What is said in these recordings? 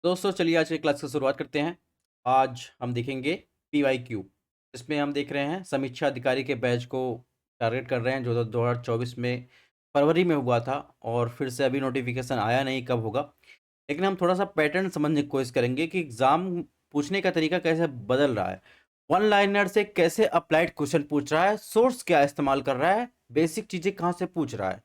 दोस्तों चलिए आज की क्लास की शुरुआत करते हैं। आज हम देखेंगे PYQ। इसमें हम देख रहे हैं समीक्षा अधिकारी के बैच को टारगेट कर रहे हैं जो 2024 में फरवरी में हुआ था और फिर से अभी नोटिफिकेशन आया नहीं कब होगा। लेकिन हम थोड़ा सा पैटर्न समझने की कोशिश करेंगे कि एग्ज़ाम पूछने का तरीका कैसे बदल रहा है, वन लाइनर से कैसे अप्लाइड क्वेश्चन पूछ रहा है, सोर्स क्या इस्तेमाल कर रहा है, बेसिक चीज़ें कहाँ से पूछ रहा है।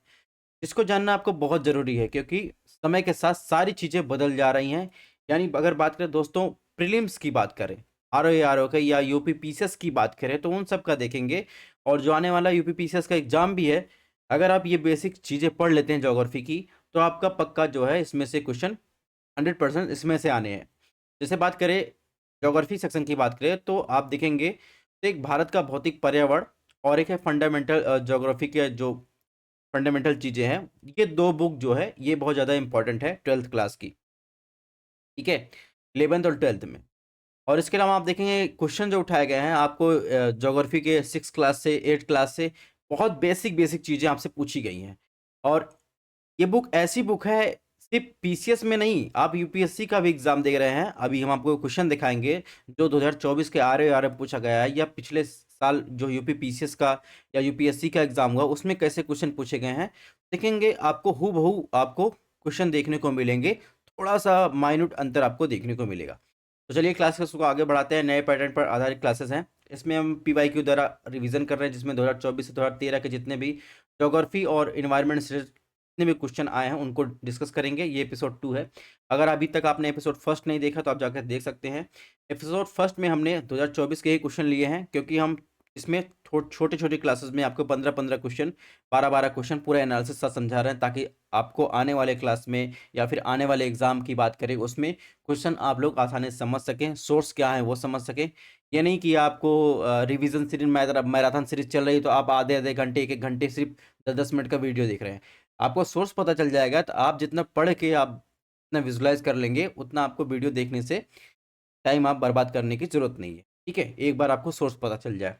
इसको जानना आपको बहुत ज़रूरी है क्योंकि समय के साथ सारी चीज़ें बदल जा रही हैं। यानी अगर बात करें दोस्तों प्रीलिम्स की बात करें, आरओ के या यूपी पीसीएस की बात करें तो उन सब का देखेंगे। और जो आने वाला यूपी पीसीएस का एग्ज़ाम भी है, अगर आप ये बेसिक चीज़ें पढ़ लेते हैं ज्योग्राफी की, तो आपका पक्का जो है इसमें से क्वेश्चन 100% इसमें से आने हैं। जैसे बात करें ज्योग्राफी सेक्शन की बात करें तो आप देखेंगे तो एक भारत का भौतिक पर्यावरण और एक है फंडामेंटल ज्योग्राफी के जो फंडामेंटल चीज़ें हैं। ये 2 बुक जो है ये बहुत ज़्यादा इंपॉर्टेंट है 12th क्लास की, ठीक है? 11th और 12th में। और इसके अलावा आप देखेंगे क्वेश्चन जो उठाए गए हैं आपको ज्योग्राफी के 6 क्लास से 8 क्लास से बहुत बेसिक चीज़ें आपसे पूछी गई हैं। और ये बुक ऐसी बुक है, सिर्फ पीसीएस में नहीं, आप यूपीएससी का भी एग्जाम दे रहे हैं। अभी हम आपको क्वेश्चन दिखाएंगे जो 2024 के आर पूछा गया है या पिछले साल जो यूपी पीसीएस का या यूपीएससी का एग्जाम हुआ उसमें कैसे क्वेश्चन पूछे गए हैं। देखेंगे आपको हूबहू आपको क्वेश्चन देखने को मिलेंगे, थोड़ा सा माइन्यूट अंतर आपको देखने को मिलेगा। तो चलिए क्लासेस को आगे बढ़ाते हैं। नए पैटर्न पर आधारित क्लासेस हैं, इसमें हम पीवाईक्यू द्वारा रिवीजन कर रहे हैं जिसमें 2024 से 2013 के जितने भी ज्योग्राफी और इन्वायरमेंट से जितने भी क्वेश्चन आए हैं उनको डिस्कस करेंगे। ये एपिसोड 2 है। अगर अभी तक आपने एपिसोड फर्स्ट नहीं देखा तो आप जाकर देख सकते हैं। एपिसोड फर्स्ट में हमने 2024 के ही क्वेश्चन लिए हैं क्योंकि हम इसमें छोटे छोटे क्लासेस में आपको 15-15 क्वेश्चन 12-12 क्वेश्चन पूरा एनालिसिस साथ समझा रहे हैं ताकि आपको आने वाले क्लास में या फिर आने वाले एग्जाम की बात करें उसमें क्वेश्चन आप लोग आसानी से समझ सकें, सोर्स क्या है वो समझ सकें। ये नहीं कि आपको रिवीजन सीरीज मैराथन सीरीज चल रही है तो आप आधे आधे घंटे 1-1 घंटे सिर्फ 10-10 मिनट का वीडियो देख रहे हैं। आपको सोर्स पता चल जाएगा तो आप जितना पढ़ के आप जितना विजुलाइज कर लेंगे उतना आपको वीडियो देखने से टाइम आप बर्बाद करने की ज़रूरत नहीं है, ठीक है? एक बार आपको सोर्स पता चल जाए।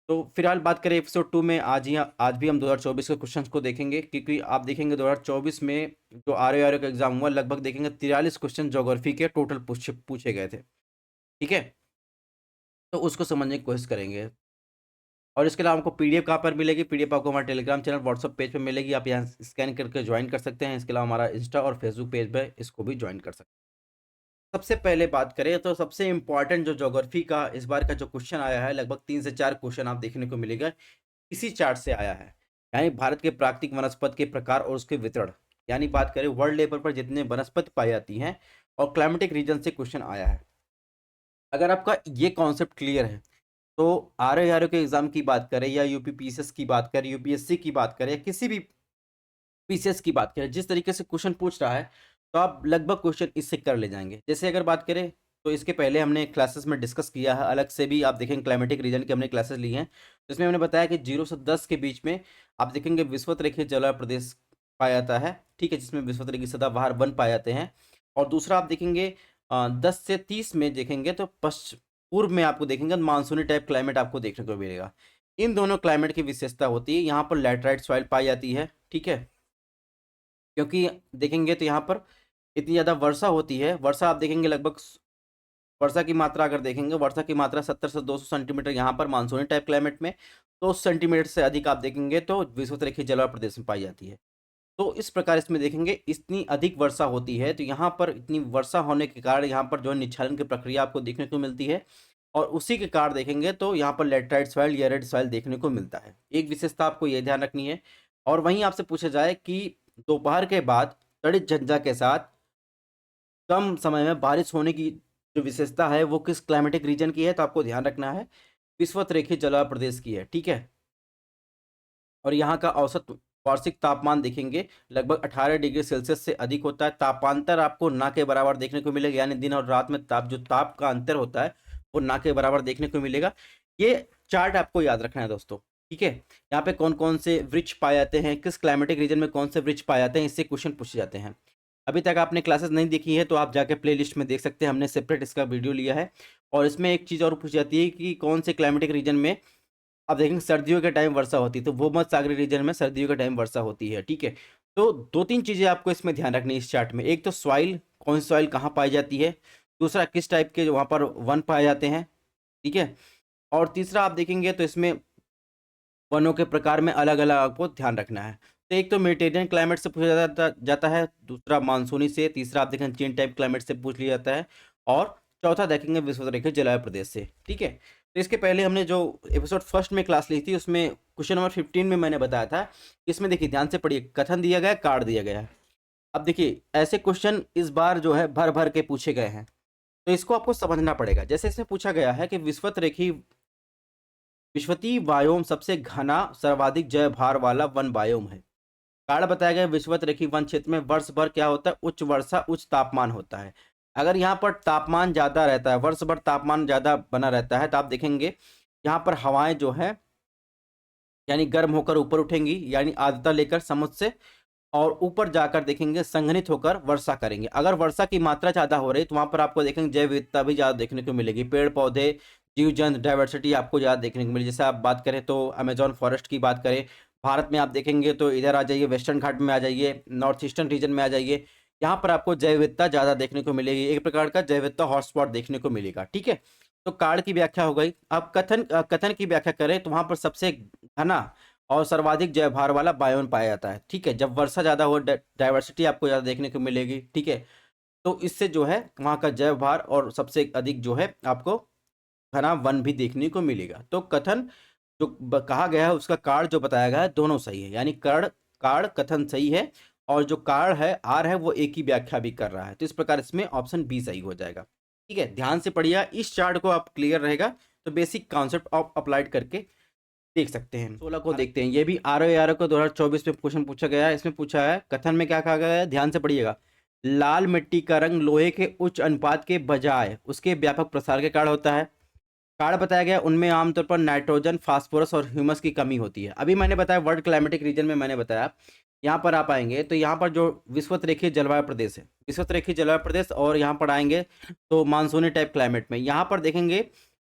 तो फिलहाल बात करें एपिसोड 2 में, आज भी हम 2024 के क्वेश्चंस को देखेंगे क्योंकि आप देखेंगे 2024 में जो आरओ का एग्जाम हुआ लगभग देखेंगे 43 क्वेश्चन ज्योग्राफी के टोटल पूछे गए थे, ठीक है? तो उसको समझने की कोशिश करेंगे। और इसके अलावा आपको पीडीएफ कहाँ पर मिलेगी? पीडीएफ आपको हमारे टेलीग्राम चैनल व्हाट्सएप पेज पे मिलेगी, आप यहाँ स्कैन करके ज्वाइन कर सकते हैं। इसके अलावा हमारा इंस्टा और फेसबुक पेज पे इसको भी ज्वाइन कर सकते हैं। सबसे पहले बात करें तो सबसे इम्पोर्टेंट जो ज्योग्राफी का इस बार का जो क्वेश्चन आया है लगभग 3 से 4 क्वेश्चन आप देखने को मिलेगा इसी चार्ट से आया है। यानी भारत के प्राकृतिक वनस्पति के प्रकार और उसके वितरण, यानी बात करें वर्ल्ड लेवल पर जितने वनस्पति पाई जाती हैं और क्लाइमेटिक रीजन से क्वेश्चन आया है। अगर आपका ये कॉन्सेप्ट क्लियर है तो आरओ के एग्जाम की बात करें या यूपी पीसीएस की बात करें, यूपीएससी की बात करें, किसी भी पीसीएस की बात करें, जिस तरीके से क्वेश्चन पूछ रहा है तो आप लगभग क्वेश्चन इससे कर ले जाएंगे। जैसे अगर बात करें तो इसके पहले हमने क्लासेस में डिस्कस किया है, अलग से भी आप देखेंगे क्लाइमेटिक रीजन की हमने क्लासेस ली हैं जिसमें हमने बताया कि 0 से 10 के बीच में आप देखेंगे विषुवत रेखीय जलवायु प्रदेश पाया जाता है, ठीक है, जिसमें विषुवत रेखीय सदाबहार वन पाए जाते हैं। और दूसरा आप देखेंगे 10 से 30 में देखेंगे तो पूर्व में आपको देखेंगे मानसूनी टाइप क्लाइमेट आपको देखने को मिलेगा। इन दोनों क्लाइमेट की विशेषता होती है, यहाँ पर लैटराइट सॉइल पाई जाती है, ठीक है, क्योंकि देखेंगे तो यहाँ पर इतनी ज़्यादा वर्षा होती है। वर्षा आप देखेंगे लगभग वर्षा की मात्रा अगर देखेंगे, वर्षा की मात्रा 70 से 200 सेंटीमीटर यहाँ पर मानसूनी टाइप क्लाइमेट में, 200 सेंटीमीटर से अधिक आप देखेंगे तो विषुवत रेखीय जलवायु प्रदेश में पाई जाती है। तो इस प्रकार इसमें देखेंगे इतनी अधिक वर्षा होती है तो यहाँ पर इतनी वर्षा होने के कारण यहाँ पर जो है निच्छालन की प्रक्रिया आपको देखने को मिलती है और उसी के कारण देखेंगे तो यहाँ पर लेटराइट सॉइल या रेड सॉइल देखने को मिलता है। एक विशेषता आपको ये ध्यान रखनी है। और वहीं आपसे पूछा जाए कि दोपहर के बाद तड़ित झंझा के साथ कम समय में बारिश होने की जो विशेषता है वो किस क्लाइमेटिक रीजन की है, तो आपको ध्यान रखना है विषुवत रेखीय जलवायु प्रदेश की है, ठीक है। और यहाँ का औसत वार्षिक तापमान देखेंगे लगभग 18 डिग्री सेल्सियस से अधिक होता है। तापांतर आपको ना के बराबर देखने को मिलेगा, यानी दिन और रात में ताप का अंतर होता है वो ना के बराबर देखने को मिलेगा। ये चार्ट आपको याद रखना है दोस्तों, ठीक है। यहाँ पे कौन कौन से वृक्ष पाए जाते हैं, किस क्लाइमेटिक रीजन में कौन से वृक्ष पाए जाते हैं, इससे क्वेश्चन पूछे जाते हैं। अभी तक आपने क्लासेस नहीं देखी है तो आप जाके प्लेलिस्ट में देख सकते हैं, हमने सेपरेट इसका वीडियो लिया है। और इसमें एक चीज़ और पूछी जाती है कि कौन से क्लाइमेटिक रीजन में आप देखेंगे सर्दियों के टाइम वर्षा होती है, तो भूमध्य सागरीय रीजन में सर्दियों के टाइम वर्षा होती है, ठीक है। तो 2-3 चीज़ें आपको इसमें ध्यान रखनी है इस चार्ट में। एक तो सॉइल कौन सी सॉइल कहाँ पाई जाती है, दूसरा किस टाइप के वहाँ पर वन पाए जाते हैं, ठीक है, और तीसरा आप देखेंगे तो इसमें वनों के प्रकार में अलग अलग आपको ध्यान रखना है। तो एक तो मेडिटेरियन क्लाइमेट से पूछा जाता है, दूसरा मानसूनी से, तीसरा आप देखें चीन टाइप क्लाइमेट से पूछ लिया जाता है, और चौथा देखेंगे विश्वरेखीय जलवायु प्रदेश से, ठीक है। तो इसके पहले हमने जो एपिसोड फर्स्ट में क्लास ली थी उसमें क्वेश्चन नंबर 15 में मैंने बताया था, इसमें देखिए ध्यान से पढ़िए, कथन दिया गया है, कार्ड दिया गया है। अब देखिए ऐसे क्वेश्चन इस बार जो है भर भर के पूछे गए हैं, तो इसको आपको समझना पड़ेगा। जैसे इसमें पूछा गया है कि विश्वतीय वायोम सबसे घना सर्वाधिक जय भार वाला वन वायोम है। कार्ड बताया गया विश्वतरेखी वन क्षेत्र में वर्ष भर क्या होता है, उच्च वर्षा उच्च तापमान होता है। अगर यहाँ पर तापमान ज़्यादा रहता है, वर्ष भर तापमान ज़्यादा बना रहता है, तो आप देखेंगे यहाँ पर हवाएं जो है यानी गर्म होकर ऊपर उठेंगी, यानी आर्द्रता लेकर समुद्र से, और ऊपर जाकर देखेंगे संघनित होकर वर्षा करेंगे। अगर वर्षा की मात्रा ज़्यादा हो रही है तो वहाँ पर आपको देखेंगे जैव विविधता भी ज़्यादा देखने को मिलेगी, पेड़ पौधे जीव जंतु डाइवर्सिटी आपको ज़्यादा देखने को मिलेगी। जैसे आप बात करें तो अमेजॉन फॉरेस्ट की बात करें भारत में, आप देखेंगे तो इधर आ जाइए, वेस्टर्न घाट में आ जाइए, नॉर्थ ईस्टर्न रीजन में आ जाइए, यहाँ पर आपको जैव विविधता ज़्यादा देखने को मिलेगी, एक प्रकार का जैव विविधता हॉटस्पॉट देखने को मिलेगा, ठीक है। तो कार्ड की व्याख्या हो गई। अब कथन की व्याख्या करें तो वहाँ पर सबसे घना और सर्वाधिक जैव भार वाला बायोन पाया जाता है, ठीक है। जब वर्षा ज़्यादा हो डाइवर्सिटी आपको ज़्यादा देखने को मिलेगी, ठीक है, तो इससे जो है वहाँ का जैव भार और सबसे अधिक जो है आपको घना वन भी देखने को मिलेगा। तो कथन जो कहा गया है उसका कार्ड जो बताया गया है दोनों सही है, यानी कार्ड कथन सही है, और जो कार्ड है आर है वो एक ही व्याख्या भी कर रहा है। तो इस प्रकार इसमें ऑप्शन बी सही हो जाएगा, ठीक है। ध्यान से पढ़िए, इस चार्ट को आप क्लियर रहेगा तो बेसिक कॉन्सेप्ट आप अप्लाइड करके देख सकते हैं। 16 को देखते हैं, ये भी आर को 2024 में क्वेश्चन पूछा गया है। इसमें पूछा है कथन में क्या कहा गया है, ध्यान से पढ़िएगा। लाल मिट्टी का रंग लोहे के उच्च अनुपात के बजाय उसके व्यापक प्रसार के कारण होता है। कारण बताया गया उनमें आमतौर पर नाइट्रोजन फास्फोरस और ह्यूमस की कमी होती है। अभी मैंने बताया वर्ल्ड क्लाइमेटिक रीजन में मैंने बताया, यहाँ पर आप आएंगे तो यहाँ पर जो विश्वतरेखीय जलवायु प्रदेश है, विश्वतरेखीय जलवायु प्रदेश, और यहाँ पर आएंगे तो मानसूनी टाइप क्लाइमेट में यहाँ पर देखेंगे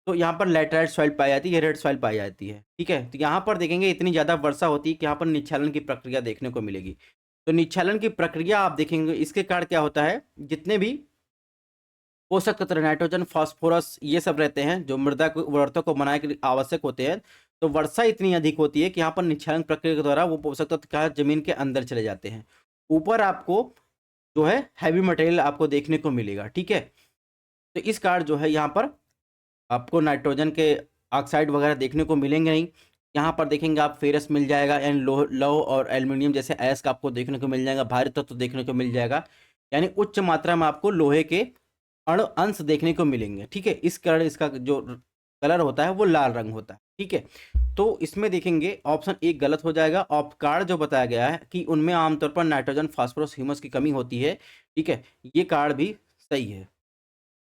तो यहाँ पर लैटराइट सॉइल पाई जाती है, रेड सॉइल पाई जाती है, ठीक है। तो यहाँ पर देखेंगे इतनी ज़्यादा वर्षा होती है कि यहाँ पर निच्छालन की प्रक्रिया देखने को मिलेगी। तो निच्छालन की प्रक्रिया आप देखेंगे इसके कारण क्या होता है, जितने भी पोषक तत्व नाइट्रोजन फास्फोरस ये सब रहते हैं जो मृदा को उर्वरता को बनाने के लिए आवश्यक होते हैं, तो वर्षा इतनी अधिक होती है कि यहाँ पर निच्छालन प्रक्रिया के द्वारा वो पोषक तत्व क्या जमीन के अंदर चले जाते हैं। ऊपर आपको जो है हैवी मटेरियल आपको देखने को मिलेगा, ठीक है। तो इस कारण जो है यहाँ पर आपको नाइट्रोजन के ऑक्साइड वगैरह देखने को मिलेंगे नहीं। यहाँ पर देखेंगे आप फेरस मिल जाएगा, एंड लौह और एल्युमिनियम जैसे अयस्क आपको देखने को मिल जाएगा, भारी तत्व देखने को मिल जाएगा, यानी उच्च मात्रा में आपको लोहे के अणु अंश देखने को मिलेंगे, ठीक है। इस कारण इसका जो कलर होता है वो लाल रंग होता है, ठीक है। तो इसमें देखेंगे ऑप्शन एक गलत हो जाएगा। कार्ड जो बताया गया है कि उनमें आमतौर पर नाइट्रोजन फास्फोरस ह्यूमस की कमी होती है, ठीक है, ये कार्ड भी सही है,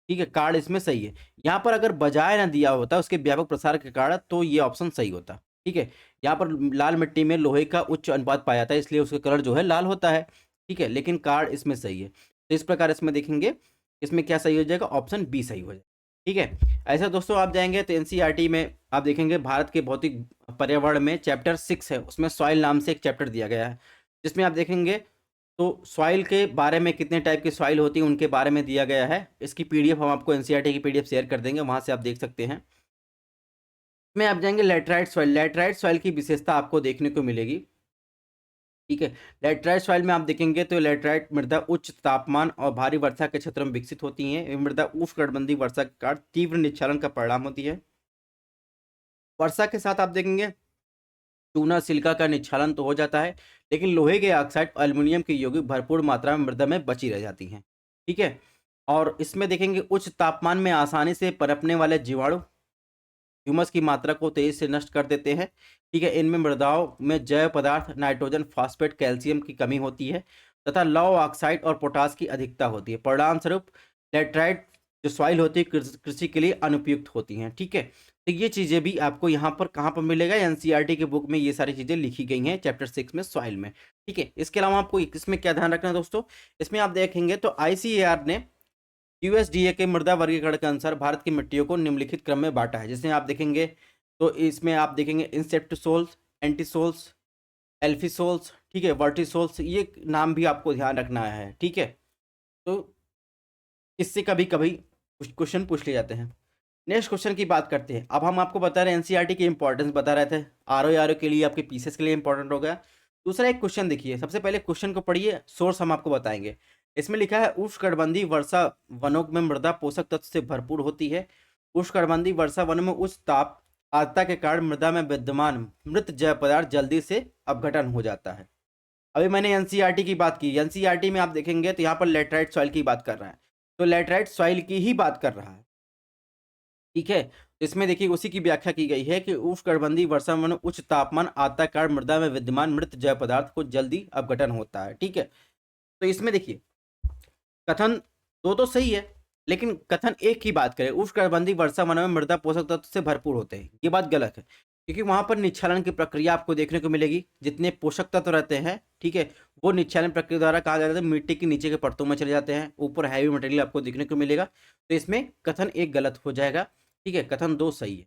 ठीक है, कार्ड इसमें सही है। यहाँ पर अगर बजाय ना दिया होता उसके व्यापक प्रसार के कारण तो ये ऑप्शन सही होता, ठीक है। यहाँ पर लाल मिट्टी में लोहे का उच्च अनुपात पाया जाता है इसलिए उसका कलर जो है लाल होता है, ठीक है, लेकिन कार्ड इसमें सही है। तो इस प्रकार इसमें देखेंगे इसमें क्या सही हो जाएगा, ऑप्शन बी सही हो जाएगा, ठीक है। ऐसा दोस्तों आप जाएंगे तो एनसीईआरटी में आप देखेंगे भारत के भौतिक पर्यावरण में चैप्टर 6 है, उसमें सॉइल नाम से एक चैप्टर दिया गया है, जिसमें आप देखेंगे तो सॉइल के बारे में कितने टाइप की सॉइल होती है उनके बारे में दिया गया है। इसकी पीडीएफ हम आपको एनसीईआरटी की पीडीएफ शेयर कर देंगे, वहां से आप देख सकते हैं। इसमें आप जाएंगे लैटराइट सॉइल की विशेषता आपको देखने को मिलेगी, ठीक है। लैटराइट सॉइल में आप देखेंगे तो लैटराइट मृदा उच्च तापमान और भारी वर्षा के क्षेत्रों में विकसित होती है। ये मृदा उष्णकटिबंधीय वर्षा के कारण तीव्र निच्छालन का परिणाम होती है। वर्षा के साथ आप देखेंगे चूना सिलिका का निच्छालन तो हो जाता है, लेकिन लोहे के ऑक्साइड और एल्युमिनियम के यौगिक भरपूर मात्रा में मृदा में बची रह जाती हैं, ठीक है। और इसमें देखेंगे उच्च तापमान में आसानी से पनपने वाले जीवाणु ह्यूमस की मात्रा को तेजी से नष्ट कर देते हैं, ठीक है। इनमें मृदाओं में जैव पदार्थ नाइट्रोजन फास्फेट कैल्शियम की कमी होती है तथा लौह ऑक्साइड और पोटास की अधिकता होती है। परिणाम स्वरूप लेटराइट जो सॉइल होती है कृषि के लिए अनुपयुक्त होती हैं, ठीक है। तो ये चीज़ें भी आपको यहाँ पर कहाँ पर मिलेगा, एनसीईआरटी की बुक में ये सारी चीज़ें लिखी गई हैं चैप्टर 6 में सॉइल में, ठीक है। इसके अलावा आपको इसमें क्या ध्यान रखना है दोस्तों, इसमें आप देखेंगे तो आईसीएआर ने यूएसडीए के मृदा वर्गीकरण के अनुसार भारत की मिट्टियों को निम्नलिखित क्रम में बांटा है। जैसे आप देखेंगे तो इसमें आप देखेंगे इंसेप्टसोल्स, एंटीसोल्स, एल्फिसोल्स, ठीक है, वर्टिसोल्स, ये नाम भी आपको ध्यान रखना है, ठीक है। तो इससे कभी-कभी कुछ क्वेश्चन पूछ लिए जाते हैं। नेक्स्ट क्वेश्चन की बात करते हैं। अब हम आपको बता रहे हैं एनसीईआरटी की इंपॉर्टेंस बता रहे थे। आरओ के लिए, आपके पीसीएस के लिए इंपॉर्टेंट हो गया। दूसरा एक क्वेश्चन देखिए, सबसे पहले क्वेश्चन को पढ़िए, सोर्स हम आपको बताएंगे। इसमें लिखा है उष्णकटिबंधीय वर्षा वनों में मृदा पोषक तत्व से भरपूर होती है। उष्णकटिबंधीय वर्षा वनों में उच्च ताप आर्द्रता के कारण मृदा में विद्यमान मृत जैव पदार्थ जल्दी से अपघटन हो जाता है। अभी मैंने एनसीईआरटी की बात की। एनसीईआरटी में आप देखेंगे तो यहाँ पर लेटराइट सॉइल की बात कर रहा है, तो लेटराइट सॉइल की ही बात कर रहा है, ठीक है। तो इसमें देखिए उसी की व्याख्या की गई है कि उष्णकटिबंधीय वर्षा में उच्च तापमान आर्द्रता के कारण मृदा में विद्यमान मृत जैव पदार्थ को जल्दी अपघटन होता है, ठीक है। तो इसमें देखिए कथन दो तो सही है, लेकिन कथन एक की बात करें, उष्णकटिबंधीय वर्षा वनों में मृदा पोषक तत्व से भरपूर होते हैं, ये बात गलत है। क्योंकि वहां पर निच्छालन की प्रक्रिया आपको देखने को मिलेगी। जितने पोषक तत्व रहते हैं, ठीक है, वो निच्छालन प्रक्रिया द्वारा कहा जाता है मिट्टी के नीचे के परतों में चले जाते हैं, ऊपर हैवी मटेरियल आपको देखने को मिलेगा। तो इसमें कथन एक गलत हो जाएगा, ठीक है, कथन दो सही है,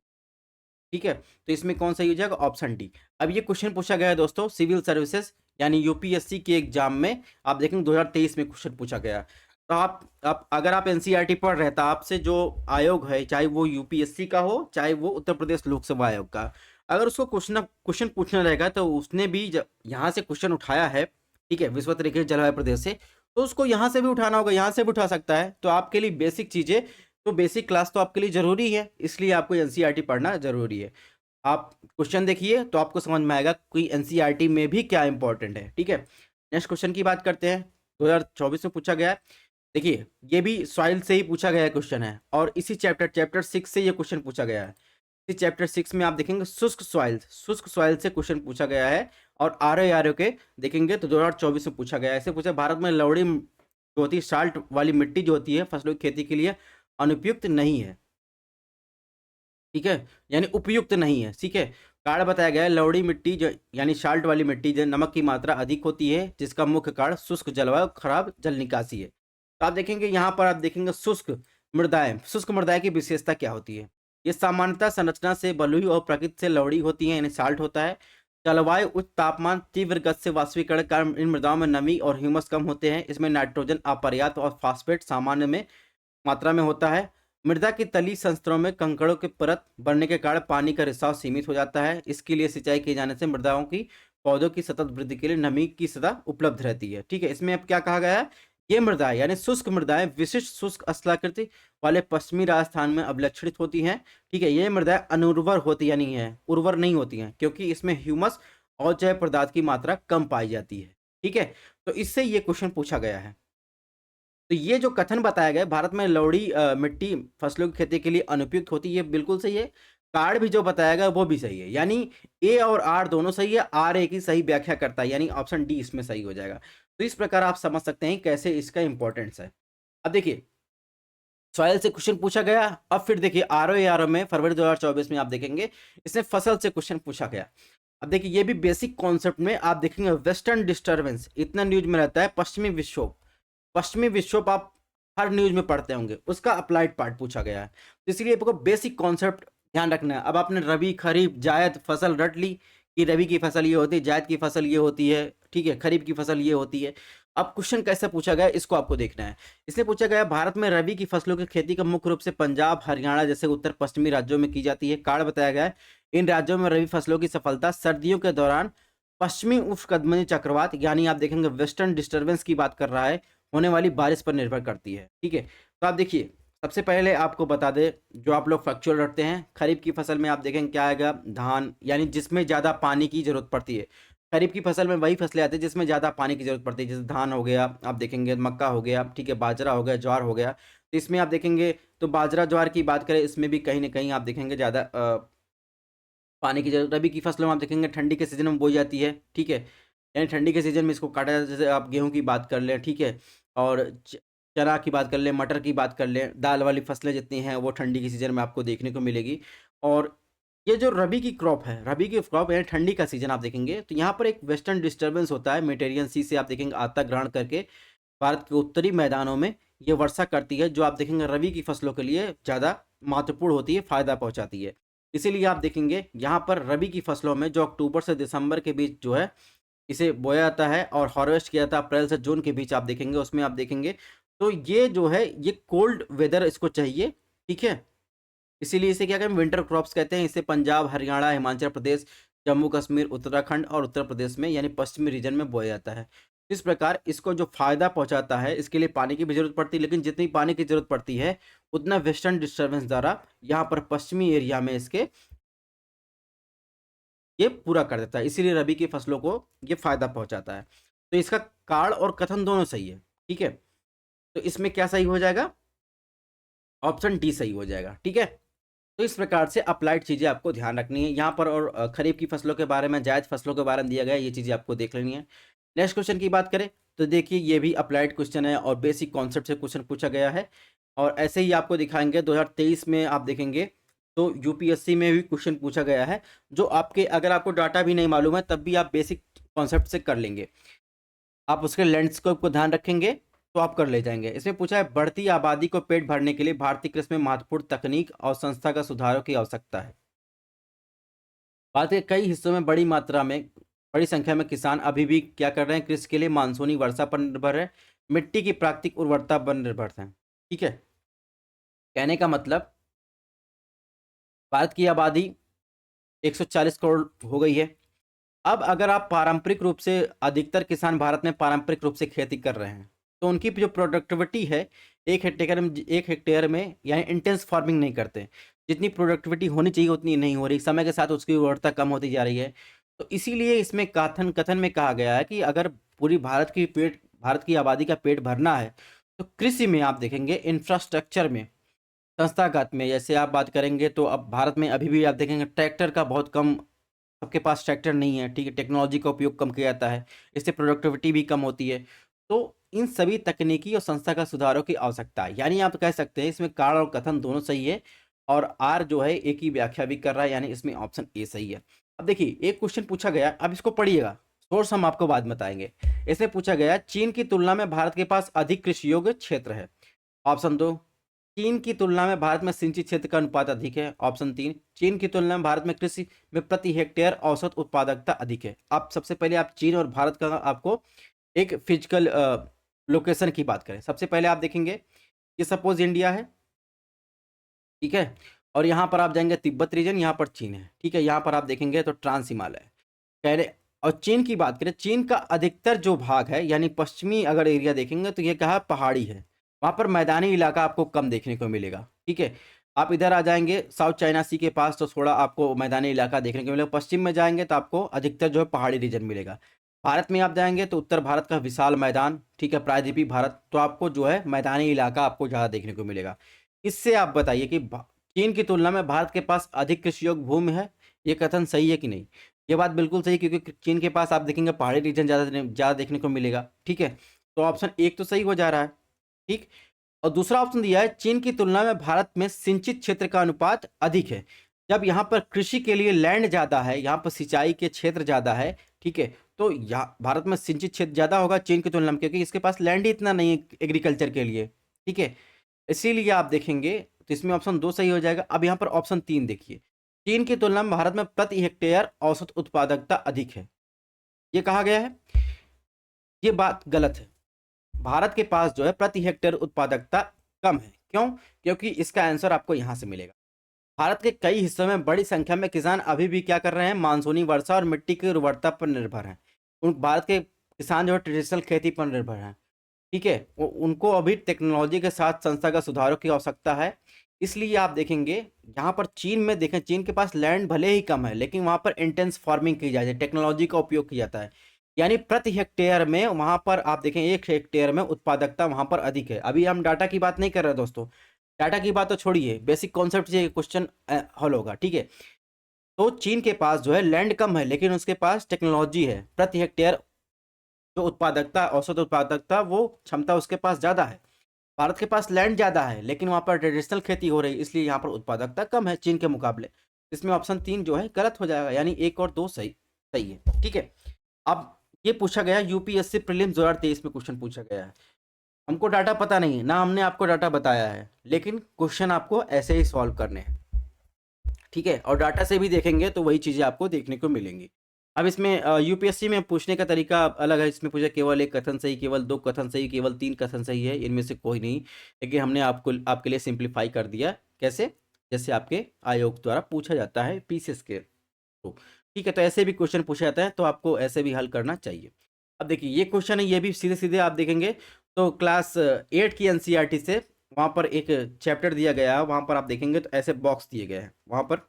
ठीक है। तो इसमें कौन सही हो जाएगा? Option D. अब ये क्वेश्चन पूछा गया है दोस्तों सिविल सर्विसेज यानी यूपीएससी के एग्जाम में, आप देखेंगे 2023 में क्वेश्चन पूछा गया। तो आप अगर आप एनसीईआरटी पढ़ रहे हैं तो आपसे जो आयोग है, चाहे वो यूपीएससी का हो चाहे वो उत्तर प्रदेश लोक सेवा आयोग का, अगर उसको क्वेश्चन पूछना रहेगा तो उसने भी यहाँ से क्वेश्चन उठाया है, ठीक है, विश्व तरीके जलवायु प्रदेश से, तो उसको यहाँ से भी उठाना होगा, यहाँ से भी उठा सकता है। तो आपके लिए बेसिक चीजें, तो बेसिक क्लास तो आपके लिए जरूरी है, इसलिए आपको एनसीईआरटी पढ़ना जरूरी है। आप क्वेश्चन देखिए तो आपको समझ में आएगा कि एनसीईआरटी में भी क्या इंपॉर्टेंट है, ठीक है। नेक्स्ट क्वेश्चन की बात करते हैं, 2024 में पूछा गया है। देखिए ये भी सॉइल से ही पूछा गया क्वेश्चन है, और इसी चैप्टर 6 से ये क्वेश्चन पूछा गया है। इसी चैप्टर 6 में आप देखेंगे शुष्क सॉइल से क्वेश्चन पूछा गया है। और आरओ के देखेंगे तो 2024 में पूछा गया है। ऐसे पूछा, भारत में लवड़ी जो होती है, साल्ट वाली मिट्टी जो होती है फसलों की खेती के लिए अनुपयुक्त नहीं है, ठीक है, यानी उपयुक्त नहीं है, ठीक है। कारण बताया गया है लवड़ी मिट्टी जो यानी साल्ट वाली मिट्टी जो नमक की मात्रा अधिक होती है, जिसका मुख्य कारण शुष्क जलवायु, खराब जल निकासी है। तो आप देखेंगे यहाँ पर, आप देखेंगे शुष्क मृदाएं की विशेषता क्या होती है। ये सामान्यतः संरचना से बलुई और प्रकृति से लवड़ी होती है, यानी साल्ट होता है। जलवायु, उच्च तापमान, तीव्र गति से वाष्पीकरण के कारण इन मृदाओं में नमी और ह्यूमस कम होते हैं। इसमें नाइट्रोजन अपर्याप्त और फास्फेट सामान्य में मात्रा में होता है। मृदा की तली संस्तरों में कंकड़ों की परत बढ़ने के कारण पानी का रिसाव सीमित हो जाता है। इसके लिए सिंचाई किए जाने से मृदाओं की पौधों की सतत वृद्धि के लिए नमी की सतह उपलब्ध रहती है, ठीक है। इसमें अब क्या कहा गया है, ये मृदाएं यानी शुष्क मृदाएं विशिष्ट शुष्क स्थलाकृति वाले पश्चिमी राजस्थान में अभिलक्षित होती हैं, ठीक है। ये मृदाएं अनुर्वर होती यानी है उर्वर नहीं होती हैं, क्योंकि इसमें ह्यूमस और जैव पदार्थ की मात्रा कम पाई जाती है, ठीक है। तो इससे ये क्वेश्चन पूछा गया है। तो ये जो कथन बताया गया भारत में लवड़ी मिट्टी फसलों की खेती के लिए अनुपयुक्त होती है, बिल्कुल सही है। कार्ड भी जो बताया गया वो भी सही है, यानी ए और आर दोनों सही है, आर ए की सही व्याख्या करता है, यानी ऑप्शन डी इसमें सही हो जाएगा। तो इस प्रकार आप समझ सकते हैं कैसे इसका इंपॉर्टेंस है। अब देखिए सॉइल से क्वेश्चन पूछा गया। अब फिर देखिए आरओ में फरवरी 2024 में आप देखेंगे इसमें फसल से क्वेश्चन पूछा गया। अब देखिए ये भी बेसिक कॉन्सेप्ट में आप देखेंगे वेस्टर्न डिस्टर्बेंस इतना न्यूज में रहता है, पश्चिमी विक्षोभ आप हर न्यूज में पढ़ते होंगे, उसका अप्लाइड पार्ट पूछा गया है। तो इसलिए आपको बेसिक कॉन्सेप्ट ध्यान रखना है। अब आपने रबी, खरीफ, जायद फसल रट ली कि रबी की फसल ये होती है, जायद की फसल ये होती है, ठीक है, खरीफ की फसल ये होती है। अब क्वेश्चन कैसे पूछा गया इसको आपको देखना है। इसलिए पूछा गया भारत में रबी की फसलों की खेती का मुख्य रूप से पंजाब, हरियाणा जैसे उत्तर पश्चिमी राज्यों में की जाती है। कारण बताया गया है इन राज्यों में रबी फसलों की सफलता सर्दियों के दौरान पश्चिमी उष्णकटिबंधीय चक्रवात यानी आप देखेंगे वेस्टर्न डिस्टर्बेंस की बात कर रहा है, होने वाली बारिश पर निर्भर करती है, ठीक है। तो आप देखिए सबसे पहले आपको बता दे, जो आप लोग फैक्चुअल रखते हैं, खरीफ की फसल में आप देखेंगे क्या आएगा, धान, यानी जिसमें ज़्यादा पानी की जरूरत पड़ती है। खरीफ की फसल में वही फसलें आती है जिसमें ज़्यादा पानी की जरूरत पड़ती है, जैसे धान हो गया, आप देखेंगे मक्का हो गया, ठीक है, बाजरा हो गया, ज्वार हो गया। तो इसमें आप देखेंगे तो बाजरा ज्वार की बात करें, इसमें भी कहीं ना कहीं आप देखेंगे ज़्यादा पानी की जरूरत। रबी की फसलों में आप देखेंगे ठंडी के सीजन में बोई जाती है, ठीक है, यानी ठंडी के सीजन में इसको काटा जाता है। जैसे आप गेहूं की बात कर लें, ठीक है, और चना की बात कर लें, मटर की बात कर लें, दाल वाली फसलें जितनी हैं वो ठंडी के सीजन में आपको देखने को मिलेगी। और ये जो रबी की क्रॉप है, रबी की क्रॉप यानी ठंडी का सीजन आप देखेंगे तो यहाँ पर एक वेस्टर्न डिस्टर्बेंस होता है, मेडिटेरियन सी से आप देखेंगे आता ग्रहण करके भारत के उत्तरी मैदानों में ये वर्षा करती है, जो आप देखेंगे रबी की फसलों के लिए ज़्यादा महत्वपूर्ण होती है, फायदा पहुंचाती है। इसीलिए आप देखेंगे यहाँ पर रबी की फसलों में जो अक्टूबर से दिसंबर के बीच जो है इसे बोया जाता है और हार्वेस्ट किया जाता है अप्रैल से जून के बीच, आप देखेंगे उसमें आप देखेंगे तो ये जो है ये कोल्ड वेदर इसको चाहिए, ठीक है। इसीलिए इसे क्या कहते हैं, विंटर क्रॉप्स कहते हैं। इसे पंजाब, हरियाणा, हिमाचल प्रदेश, जम्मू कश्मीर, उत्तराखंड और उत्तर प्रदेश में यानी पश्चिमी रीजन में बोया जाता है। इस प्रकार इसको जो फायदा पहुंचाता है, इसके लिए पानी की भी जरूरत पड़ती है, लेकिन जितनी पानी की जरूरत पड़ती है उतना वेस्टर्न डिस्टर्बेंस द्वारा यहाँ पर पश्चिमी एरिया में इसके ये पूरा कर देता है, इसीलिए रबी की फसलों को ये फायदा पहुंचाता है। तो इसका काल और कथन दोनों सही है, ठीक है। तो इसमें क्या सही हो जाएगा, ऑप्शन डी सही हो जाएगा, ठीक है। तो इस प्रकार से अप्लाइड चीज़ें आपको ध्यान रखनी है यहाँ पर। और खरीफ की फसलों के बारे में, जायद फसलों के बारे में दिया गया है, ये चीज़ें आपको देख लेनी है। नेक्स्ट क्वेश्चन की बात करें तो देखिए ये भी अप्लाइड क्वेश्चन है और बेसिक कॉन्सेप्ट से क्वेश्चन पूछा गया है। और ऐसे ही आपको दिखाएंगे 2023 में आप देखेंगे तो यूपीएससी में भी क्वेश्चन पूछा गया है, जो आपके अगर आपको डाटा भी नहीं मालूम है तब भी आप बेसिक कॉन्सेप्ट से कर लेंगे। आप उसके लैंडस्केप को ध्यान रखेंगे तो आप कर ले जाएंगे। इसमें पूछा है बढ़ती आबादी को पेट भरने के लिए भारतीय कृषि में महत्वपूर्ण तकनीक और संस्थागत सुधारों की आवश्यकता है। भारत के कई हिस्सों में बड़ी संख्या में किसान अभी भी क्या कर रहे हैं, कृषि के लिए मानसूनी वर्षा पर निर्भर है, मिट्टी की प्राकृतिक उर्वरता पर निर्भर है, ठीक है। कहने का मतलब भारत की आबादी 140 करोड़ हो गई है। अब अगर आप पारंपरिक रूप से, अधिकतर किसान भारत में पारंपरिक रूप से खेती कर रहे हैं, तो उनकी जो प्रोडक्टिविटी है एक हेक्टेयर में यानी इंटेंस फार्मिंग नहीं करते, जितनी प्रोडक्टिविटी होनी चाहिए उतनी नहीं हो रही, समय के साथ उसकी उर्वरता कम होती जा रही है। तो इसीलिए इसमें कथन में कहा गया है कि अगर पूरी भारत की आबादी का पेट भरना है तो कृषि में आप देखेंगे इंफ्रास्ट्रक्चर में, संस्थागत में, जैसे आप बात करेंगे तो अब भारत में अभी भी आप देखेंगे ट्रैक्टर का बहुत कम, सबके पास ट्रैक्टर नहीं है, ठीक है। टेक्नोलॉजी का उपयोग कम किया जाता है, इससे प्रोडक्टिविटी भी कम होती है। तो इन सभी तकनीकी और संस्थागत सुधारों की आवश्यकता है, यानी आप कह सकते हैं इसमें कारण और कथन दोनों सही है और आर जो है एक ही व्याख्या भी कर रहा है, यानी इसमें ऑप्शन ए सही है। अब देखिए एक क्वेश्चन पूछा गया, अब इसको पढ़िएगा, सोर्स हम आपको बाद बताएंगे। इसमें पूछा गया चीन की तुलना में भारत के पास अधिक कृषि योग्य क्षेत्र है। ऑप्शन 2, चीन की तुलना में भारत में सिंचित क्षेत्र का अनुपात अधिक है। ऑप्शन 3, चीन की तुलना में भारत में कृषि में प्रति हेक्टेयर औसत उत्पादकता अधिक है। आप सबसे पहले आप चीन और भारत का आपको एक फिजिकल लोकेशन की बात करें, सबसे पहले आप देखेंगे ये सपोज इंडिया है, ठीक है। और यहाँ पर आप जाएंगे तिब्बत रीजन, यहाँ पर चीन है, ठीक है। यहाँ पर आप देखेंगे तो ट्रांस हिमालय पहले। और चीन की बात करें, चीन का अधिकतर जो भाग है यानी पश्चिमी अगर एरिया देखेंगे तो ये कहा पहाड़ी है, वहाँ पर मैदानी इलाका आपको कम देखने को मिलेगा, ठीक है। आप इधर आ जाएंगे साउथ चाइना सी के पास तो थोड़ा आपको मैदानी इलाका देखने को मिलेगा। पश्चिम में जाएंगे तो आपको अधिकतर जो है पहाड़ी रीजन मिलेगा। भारत में आप जाएंगे तो उत्तर भारत का विशाल मैदान, ठीक है, प्रायद्वीपीय भारत, तो आपको जो है मैदानी इलाका आपको ज़्यादा देखने को मिलेगा। इससे आप बताइए कि चीन की तुलना में भारत के पास अधिक कृषि योग्य भूमि है, ये कथन सही है कि नहीं? ये बात बिल्कुल सही, क्योंकि चीन के पास आप देखेंगे पहाड़ी रीजन ज़्यादा देखने को मिलेगा, ठीक है। तो ऑप्शन एक तो सही हो जा रहा है, ठीक। और दूसरा ऑप्शन दिया है चीन की तुलना में भारत में सिंचित क्षेत्र का अनुपात अधिक है। जब यहाँ पर कृषि के लिए लैंड ज़्यादा है, यहाँ पर सिंचाई के क्षेत्र ज़्यादा है, ठीक है, तो यहाँ भारत में सिंचित क्षेत्र ज़्यादा होगा चीन की तुलना में, क्योंकि इसके पास लैंड ही इतना नहीं है एग्रीकल्चर के लिए, ठीक है। इसीलिए आप देखेंगे तो इसमें ऑप्शन 2 सही हो जाएगा। अब यहाँ पर ऑप्शन 3 देखिए, चीन की तुलना में भारत में प्रति हेक्टेयर औसत उत्पादकता अधिक है, ये कहा गया है। ये बात गलत है, भारत के पास जो है प्रति हेक्टेयर उत्पादकता कम है। क्यों? क्योंकि इसका आंसर आपको यहाँ से मिलेगा। भारत के कई हिस्सों में बड़ी संख्या में किसान अभी भी क्या कर रहे हैं, मानसूनी वर्षा और मिट्टी की उर्वरता पर निर्भर हैं। उन भारत के किसान जो है ट्रेडिशनल खेती पर निर्भर हैं, ठीक है। उनको अभी टेक्नोलॉजी के साथ संस्थागत सुधारों की आवश्यकता है। इसलिए आप देखेंगे यहाँ पर चीन में देखें, चीन के पास लैंड भले ही कम है लेकिन वहाँ पर इंटेंस फार्मिंग की जाती है, टेक्नोलॉजी का उपयोग किया जाता है, यानी प्रति हेक्टेयर में वहाँ पर आप देखें 1 हेक्टेयर में उत्पादकता वहाँ पर अधिक है। अभी हम डाटा की बात नहीं कर रहे दोस्तों, डाटा की बात तो छोड़िए, बेसिक कॉन्सेप्ट से क्वेश्चन हल होगा, ठीक है। तो चीन के पास जो है लैंड कम है लेकिन उसके पास टेक्नोलॉजी है, प्रति हेक्टेयर जो उत्पादकता, औसत उत्पादकता, वो क्षमता उसके पास ज़्यादा है। भारत के पास लैंड ज़्यादा है लेकिन वहाँ पर ट्रेडिशनल खेती हो रही है, इसलिए यहाँ पर उत्पादकता कम है चीन के मुकाबले। इसमें ऑप्शन 3 जो है गलत हो जाएगा, यानी 1 और 2 सही सही है, ठीक है। अब ये पूछा गया यूपीएससी प्रीलिम्स 2023 में क्वेश्चन पूछा गया है। हमको डाटा पता नहीं है ना, हमने आपको डाटा बताया है, लेकिन क्वेश्चन आपको ऐसे ही सॉल्व करने हैं, ठीक है। और डाटा से भी देखेंगे तो वही चीज़ें आपको देखने को मिलेंगी। अब इसमें यूपीएससी में पूछने का तरीका अलग है। इसमें पूछा केवल 1 कथन सही, केवल 2 कथन सही, केवल 3 कथन सही है, इनमें से कोई नहीं। लेकिन हमने आपके लिए सिंप्लीफाई कर दिया। कैसे? जैसे आपके आयोग द्वारा पूछा जाता है पीसीएस के थ्रू। ठीक है, तो ऐसे भी क्वेश्चन पूछा जाता है, तो आपको ऐसे भी हल करना चाहिए। अब देखिए ये क्वेश्चन है, ये भी सीधे-सीधे आप देखेंगे तो क्लास 8 की एनसीईआरटी से वहाँ पर एक चैप्टर दिया गया है, वहाँ पर आप देखेंगे तो ऐसे बॉक्स दिए गए हैं। वहाँ पर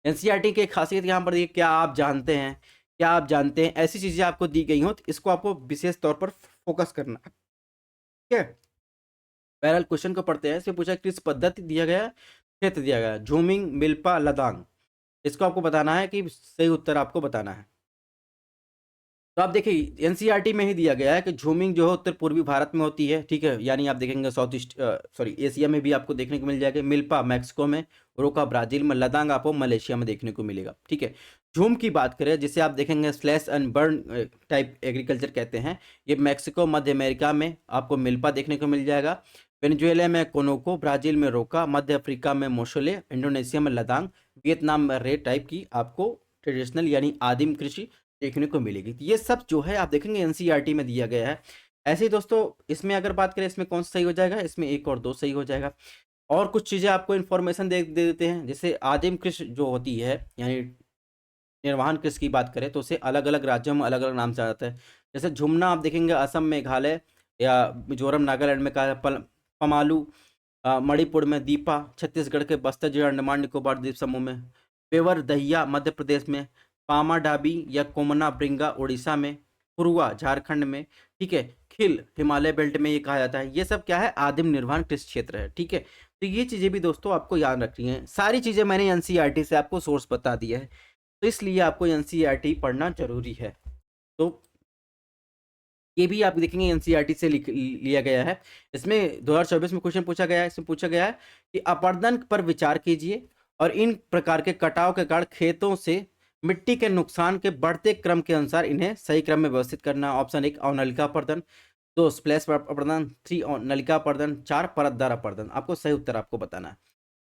एनसीईआरटी की एक खासियत यहाँ पर देखिए, क्या आप जानते हैं, क्या आप जानते हैं, ऐसी चीज़ें आपको दी गई हों, तो इसको आपको विशेष तौर पर फोकस करना है। ठीक है? बहरहाल क्वेश्चन को पढ़ते हैं। इसमें पूछा किस पद्धति दिया गया है, क्षेत्र दिया गया है, झूमिंग, मिल्पा, लदांग। इसको आपको बताना है कि सही उत्तर आपको बताना है। तो आप देखिए एनसीईआरटी में ही दिया गया है कि झूमिंग जो है उत्तर पूर्वी भारत में होती है। ठीक है, यानी आप देखेंगे साउथ ईस्ट सॉरी एशिया में भी आपको देखने को मिल जाएगा। मिल्पा मैक्सिको में, रोका ब्राजील में, लदांग आपको मलेशिया में देखने को मिलेगा। ठीक है, झूम की बात करें जिसे आप देखेंगे slash and burn type agriculture कहते हैं, ये मैक्सिको, मध्य अमेरिका में आपको मिल्पा देखने को मिल जाएगा। वेनेजुएला में कोनोको, ब्राजील में रोका, मध्य अफ्रीका में मोशोले, इंडोनेशिया में लदांग, वियतनाम में रे टाइप की आपको ट्रेडिशनल यानी आदिम कृषि देखने को मिलेगी। तो ये सब जो है आप देखेंगे एनसीईआरटी में दिया गया है। ऐसे ही दोस्तों इसमें अगर बात करें इसमें कौन सा सही हो जाएगा, इसमें 1 और 2 सही हो जाएगा। और कुछ चीज़ें आपको इन्फॉर्मेशन दे देते हैं, जैसे आदिम कृषि जो होती है यानी निर्वहन कृषि की बात करें तो उसे अलग-अलग राज्यों में अलग-अलग नाम से जाता है। जैसे झुमना आप देखेंगे असम, मेघालय या मिजोरम, नागालैंड में कहा पमालू मणिपुर में, दीपा छत्तीसगढ़ के बस्तर जिला अंडमान निकोबार द्वीप समूह में, पेवर दहिया मध्य प्रदेश में, पामा डाबी या कोमना ब्रिंगा उड़ीसा में, पुरुआ झारखंड में। ठीक है, खिल हिमालय बेल्ट में ये कहा जाता है। ये सब क्या है, आदिम निर्वाहन कृषि क्षेत्र है। ठीक है, तो ये चीज़ें भी दोस्तों आपको याद रखनी है। सारी चीज़ें मैंने एनसीईआरटी से आपको सोर्स बता दिया है, तो इसलिए आपको एनसीईआरटी पढ़ना जरूरी है। तो ये भी आप देखेंगे एनसीईआरटी से लिया गया है। इसमें 2024 में क्वेश्चन पूछा गया है। इसमें पूछा गया है कि अपरदन पर विचार कीजिए और इन प्रकार के कटाव के कारण खेतों से मिट्टी के नुकसान के बढ़ते क्रम के अनुसार इन्हें सही क्रम में व्यवस्थित करना। ऑप्शन 1 अवनलिका अपर्दन, 2 स्प्लैश अपर्दन, 3 नलिका अपर्दन, 4 परतदार अपर्दन। आपको सही उत्तर आपको बताना है।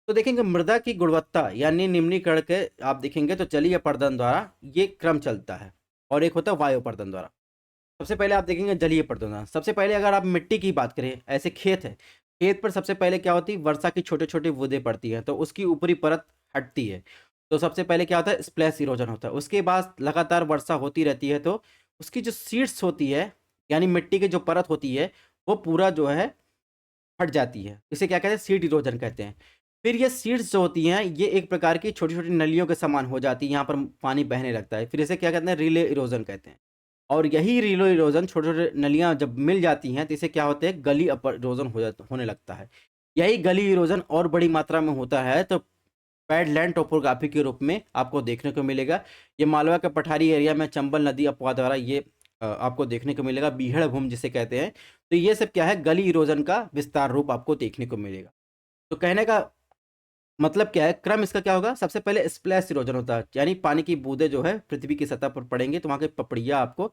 तो देखेंगे मृदा की गुणवत्ता यानी निम्नीकरण के आप देखेंगे तो जलीय अपर्दन द्वारा ये क्रम चलता है, और एक होता है वायु अपर्दन द्वारा। सबसे पहले आप देखेंगे जलीय प्रदूषण। सबसे पहले अगर आप मिट्टी की बात करें, ऐसे खेत है, खेत पर सबसे पहले क्या होती है, वर्षा की छोटे छोटे बूंदें पड़ती हैं तो उसकी ऊपरी परत हटती है। तो सबसे पहले क्या होता है, स्प्लैश इरोजन होता है। उसके बाद लगातार वर्षा होती रहती है तो उसकी जो सीड्स होती है यानी मिट्टी की जो परत होती है वो पूरा जो है हट जाती है। इसे क्या कहते हैं, सीड इरोजन कहते हैं। फिर ये सीड्स जो होती हैं ये एक प्रकार की छोटी छोटी नलियों के समान हो जाती है, यहाँ पर पानी बहने लगता है। फिर इसे क्या कहते हैं, रिले इरोजन कहते हैं। और यही रिलो इरोजन छोटे-छोटे नलियाँ जब मिल जाती हैं तो इसे क्या होते हैं, गली अप इरोजन होने लगता है। यही गली इरोजन और बड़ी मात्रा में होता है तो पैडलैंड टोपोग्राफी के रूप में आपको देखने को मिलेगा। ये मालवा के पठारी एरिया में चंबल नदी अपवाद द्वारा ये आपको देखने को मिलेगा, बीहड़ भूमि जिसे कहते हैं। तो ये सब क्या है, गली इरोजन का विस्तार रूप आपको देखने को मिलेगा। तो कहने का मतलब क्या है, क्रम इसका क्या होगा, सबसे पहले स्प्लैश इरोजन होता है, यानी पानी की बूंदें जो है पृथ्वी की सतह पर पड़ेंगे तो वहाँ की पपड़ियाँ आपको